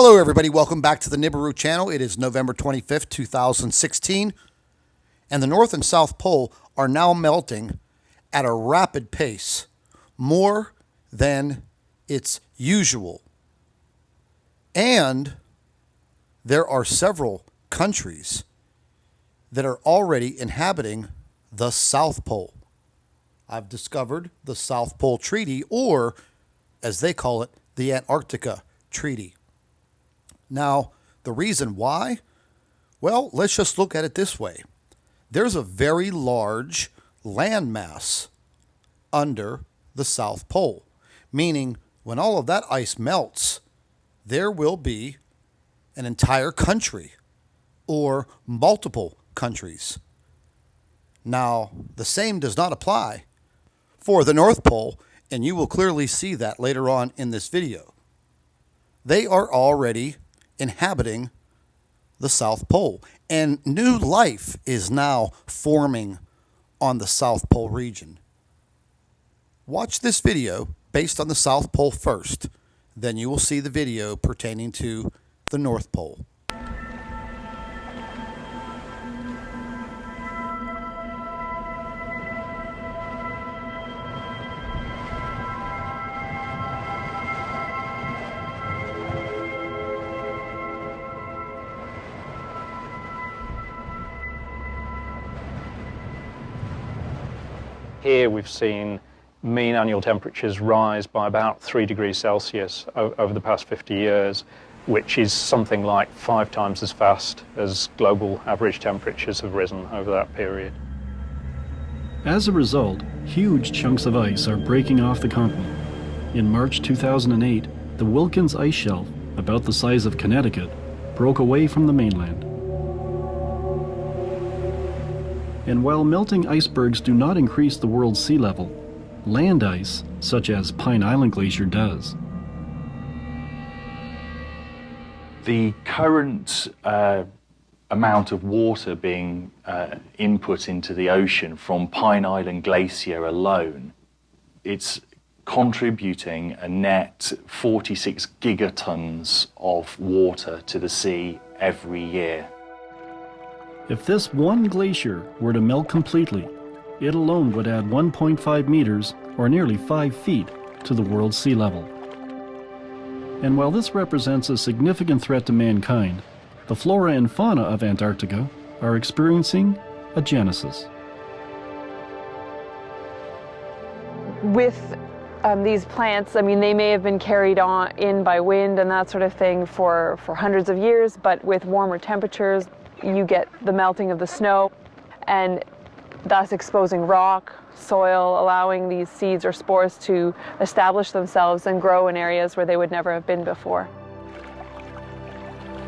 Hello everybody, welcome back to the Nibiru channel. It is November 25th, 2016, and the North and South Pole are now melting at a rapid pace, more than it's usual. And there are several countries that are already inhabiting the South Pole. I've discovered the South Pole Treaty, or as they call it, the Antarctica Treaty. Now, the reason why? Well, let's just look at it this way. There's a very large landmass under the South Pole, meaning when all of that ice melts, there will be an entire country or multiple countries. Now, the same does not apply for the North Pole, and you will clearly see that later on in this video. They are already inhabiting the South Pole, and new life is now forming on the South Pole region. Watch this video based on the South Pole first, then you will see the video pertaining to the North Pole. Here we've seen mean annual temperatures rise by about 3 degrees Celsius over the past 50 years, which is something like 5 times as fast as global average temperatures have risen over that period. As a result, huge chunks of ice are breaking off the continent. In March 2008, the Wilkins ice shelf, about the size of Connecticut, broke away from the mainland. And while melting icebergs do not increase the world's sea level, land ice, such as Pine Island Glacier, does. The current amount of water being input into the ocean from Pine Island Glacier alone, it's contributing a net 46 gigatons of water to the sea every year. If this one glacier were to melt completely, it alone would add 1.5 meters, or nearly 5 feet, to the world's sea level. And while this represents a significant threat to mankind, the flora and fauna of Antarctica are experiencing a genesis. With these plants, I mean, they may have been carried in by wind and that sort of thing for hundreds of years, but with warmer temperatures, you get the melting of the snow and thus exposing rock, soil, allowing these seeds or spores to establish themselves and grow in areas where they would never have been before.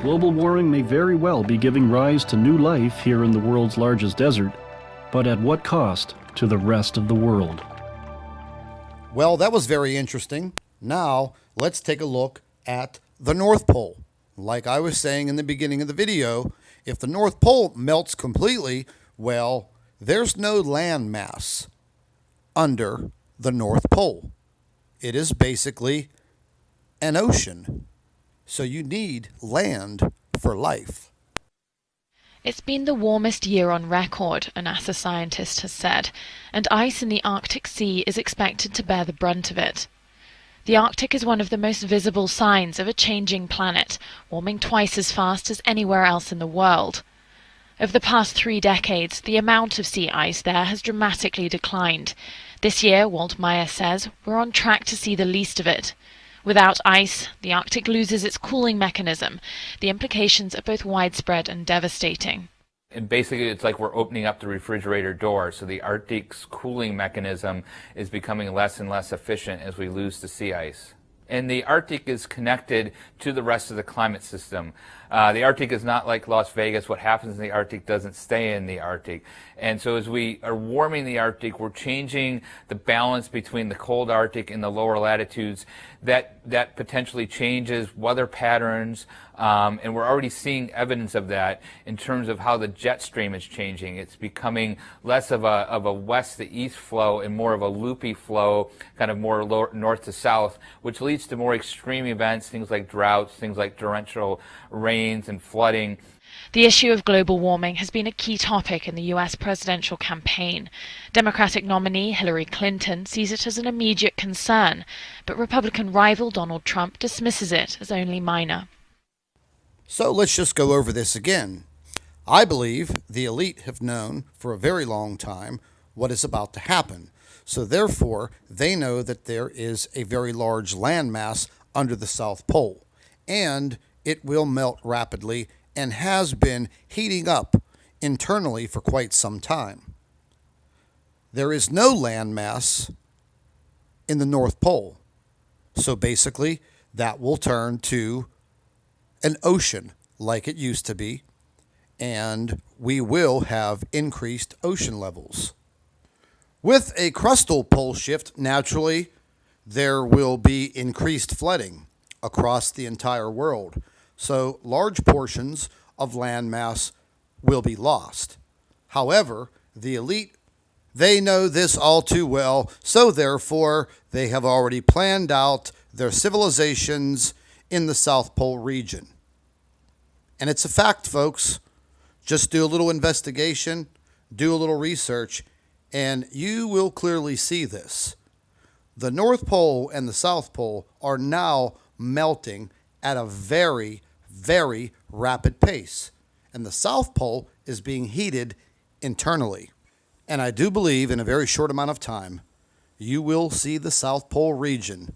Global warming may very well be giving rise to new life here in the world's largest desert, but at what cost to the rest of the world? Well, that was very interesting. Now, let's take a look at the North Pole. Like I was saying in the beginning of the video, if the North Pole melts completely, well, there's no land mass under the North Pole. It is basically an ocean. So you need land for life. It's been the warmest year on record, a NASA scientist has said, and ice in the Arctic Sea is expected to bear the brunt of it. The Arctic is one of the most visible signs of a changing planet, warming twice as fast as anywhere else in the world. Over the past 3 decades, the amount of sea ice there has dramatically declined. This year, Walt Meyer says, we're on track to see the least of it. Without ice, the Arctic loses its cooling mechanism. The implications are both widespread and devastating. And basically, it's like we're opening up the refrigerator door, so the Arctic's cooling mechanism is becoming less and less efficient as we lose the sea ice. And the Arctic is connected to the rest of the climate system. The Arctic is not like Las Vegas. What happens in the Arctic doesn't stay in the Arctic. And so as we are warming the Arctic, we're changing the balance between the cold Arctic and the lower latitudes that that potentially changes weather patterns, and we're already seeing evidence of that in terms of how the jet stream is changing. It's becoming less of a west to east flow and more of a loopy flow, kind of more north to south, which leads to more extreme events, things like droughts, things like torrential rains and flooding. The issue of global warming has been a key topic in the US presidential campaign. Democratic nominee Hillary Clinton sees it as an immediate concern, but Republican rival Donald Trump dismisses it as only minor. So let's just go over this again. I believe the elite have known for a very long time what is about to happen. So therefore, they know that there is a very large landmass under the South Pole, and it will melt rapidly and has been heating up internally for quite some time. There is no landmass in the North Pole. So basically, that will turn to an ocean like it used to be, and we will have increased ocean levels. With a crustal pole shift, naturally, there will be increased flooding across the entire world. So large portions of landmass will be lost. However, the elite, they know this all too well, so therefore they have already planned out their civilizations in the South Pole region. And it's a fact, folks. Just do a little investigation, do a little research, and you will clearly see this. The North Pole and the South Pole are now melting at a very, very rapid pace. And the South Pole is being heated internally. And I do believe in a very short amount of time, you will see the South Pole region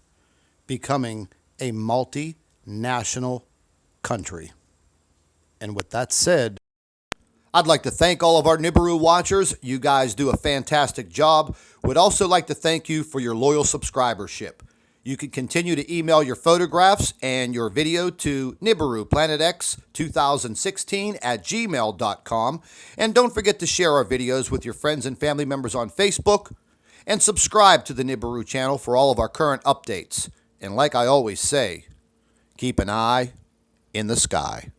becoming a multinational country. And with that said, I'd like to thank all of our Nibiru watchers. You guys do a fantastic job. Would also like to thank you for your loyal subscribership. You can continue to email your photographs and your video to NibiruPlanetX2016@gmail.com. And don't forget to share our videos with your friends and family members on Facebook. And subscribe to the Nibiru channel for all of our current updates. And like I always say, keep an eye in the sky.